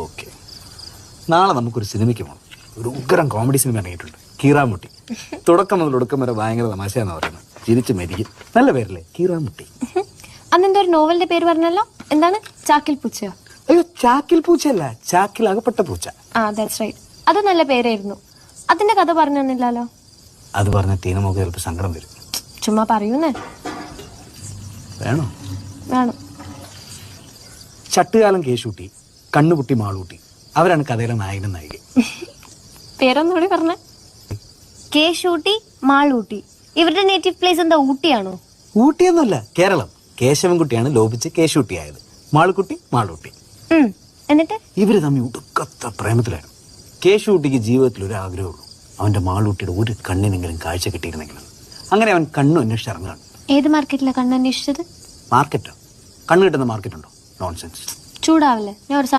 Okay, നാളെ നമുക്കൊരു സിനിമയ്ക്ക് പോകണം. ഒരു ഉഗ്രം കോമഡി സിനിമ ഇറങ്ങിയിട്ടുണ്ട്, കീറാമുട്ടി. തുടക്കം മുതൽ ഒടുക്കം വരെ ഭയങ്കര തമാശയാന്ന് പറയുന്നത്. ചിരിച്ചു മെരിക്കും. നല്ല പേരല്ലേ, കീറാമുട്ടി. അന്നെന്തോ ഒരു നോവലിന്റെ പേര് പറഞ്ഞല്ലോ, എന്താണ്? ചാക്കിൽ പൂച്ചയോ? അയ്യോ, ചാക്കിൽ പൂച്ചയല്ല, ചാക്കിൽ അകപ്പെട്ട പൂച്ച. ആ, ദാറ്റ്സ് റൈറ്റ്. അത് നല്ല പേരായിരുന്നു. അതിന്റെ കഥ പറഞ്ഞു തന്നില്ലല്ലോ. അത് പറഞ്ഞ ടീനമൊക്കെ ചിലപ്പോൾ സങ്കടം വരും. ചുമ്മാ പറയൂന്നേ. വേണോ? വേണം. ചട്ടുകാലം കേശൂട്ടി, കണ്ണുകുട്ടി മാളൂട്ടി, അവരാണ് കഥയിലെ നായകനും നായിക. പേരൊന്നുകൂടി പറഞ്ഞേ. കേശൂട്ടി, മാളൂട്ടി. ഇവരുടെ നേറ്റീവ് പ്ലേസ് എന്താ, ഊട്ടിയാണോ? ഊട്ടിയൊന്നുമല്ല, കേരളം. കേശവൻകുട്ടിയാണ് ലോപിച്ച് കേശൂട്ടിയായത്. മാളുക്കുട്ടി മാളൂട്ടി. എന്നിട്ട് ഇവര് തമ്മിൽ ഉടുക്കത്ത പ്രേമത്തിലായിരുന്നു. കേശൂട്ടിക്ക് ജീവിതത്തിൽ ഒരു ആഗ്രഹമുള്ളൂ, അവന്റെ മാളൂട്ടിയുടെ ഒരു കണ്ണിനെങ്കിലും കാഴ്ച കിട്ടിയിരുന്നെങ്കിലും. അങ്ങനെ അവൻ കണ്ണു അന്വേഷിച്ച് ഇറങ്ങുകയാണ്. ഏത് മാർക്കറ്റിലാണ് കണ്ണന്വേഷിച്ചത്? മാർക്കറ്റോ? കണ്ണു കിട്ടുന്ന മാർക്കറ്റുണ്ടോ? നോൺസെൻസ്. ചൂടാവല്ലേ, ഞാൻ ഒരു